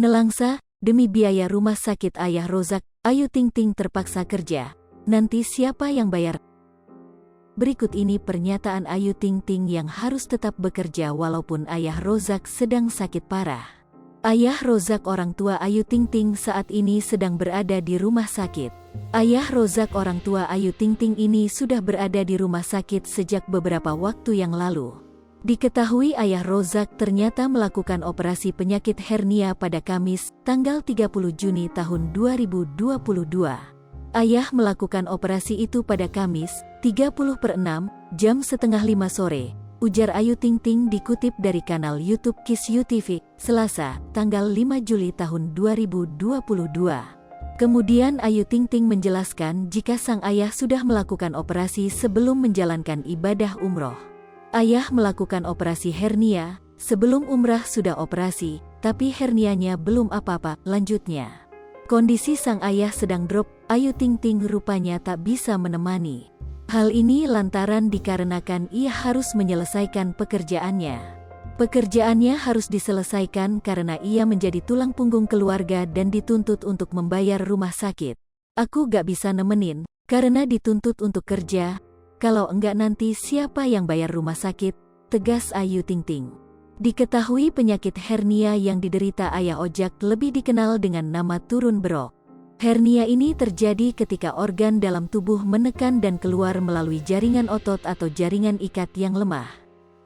Nelangsa, demi biaya rumah sakit ayah Rozak, Ayu Ting Ting terpaksa kerja. Nanti siapa yang bayar? Berikut ini pernyataan Ayu Ting Ting yang harus tetap bekerja walaupun ayah Rozak sedang sakit parah. Ayah Rozak, orang tua Ayu Ting Ting, saat ini sedang berada di rumah sakit. Ayah Rozak, orang tua Ayu Ting Ting ini sudah berada di rumah sakit sejak beberapa waktu yang lalu. Diketahui ayah Rozak ternyata melakukan operasi penyakit hernia pada Kamis, tanggal 30 Juni tahun 2022. Ayah melakukan operasi itu pada Kamis, 30/6, jam setengah 5 sore, ujar Ayu Ting Ting dikutip dari kanal YouTube Kiss You TV, Selasa, tanggal 5 Juli tahun 2022. Kemudian Ayu Ting Ting menjelaskan jika sang ayah sudah melakukan operasi sebelum menjalankan ibadah umroh. Ayah melakukan operasi hernia, sebelum umrah sudah operasi, tapi hernianya belum apa-apa, lanjutnya. Kondisi sang ayah sedang drop, Ayu Ting Ting rupanya tak bisa menemani. Hal ini lantaran dikarenakan ia harus menyelesaikan pekerjaannya. Pekerjaannya harus diselesaikan karena ia menjadi tulang punggung keluarga dan dituntut untuk membayar rumah sakit. Aku gak bisa nemenin, karena dituntut untuk kerja. Kalau enggak nanti siapa yang bayar rumah sakit, tegas Ayu Ting Ting. Diketahui penyakit hernia yang diderita ayah Ojak lebih dikenal dengan nama turun berok. Hernia ini terjadi ketika organ dalam tubuh menekan dan keluar melalui jaringan otot atau jaringan ikat yang lemah.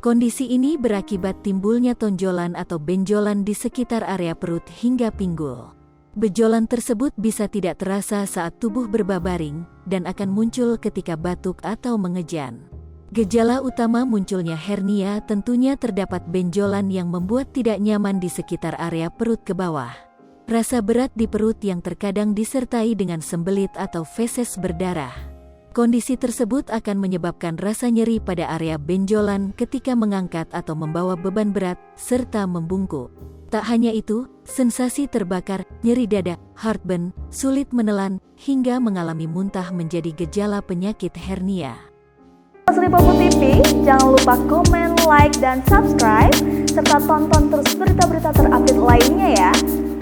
Kondisi ini berakibat timbulnya tonjolan atau benjolan di sekitar area perut hingga pinggul. Benjolan tersebut bisa tidak terasa saat tubuh berbabaring, dan akan muncul ketika batuk atau mengejan. Gejala utama munculnya hernia tentunya terdapat benjolan yang membuat tidak nyaman di sekitar area perut ke bawah. Rasa berat di perut yang terkadang disertai dengan sembelit atau feses berdarah. Kondisi tersebut akan menyebabkan rasa nyeri pada area benjolan ketika mengangkat atau membawa beban berat, serta membungkuk. Tak hanya itu, sensasi terbakar, nyeri dada, heartburn, sulit menelan, hingga mengalami muntah menjadi gejala penyakit hernia. Sri Popo TV, jangan lupa komen, like, dan subscribe, serta tonton terus berita-berita terupdate lainnya ya.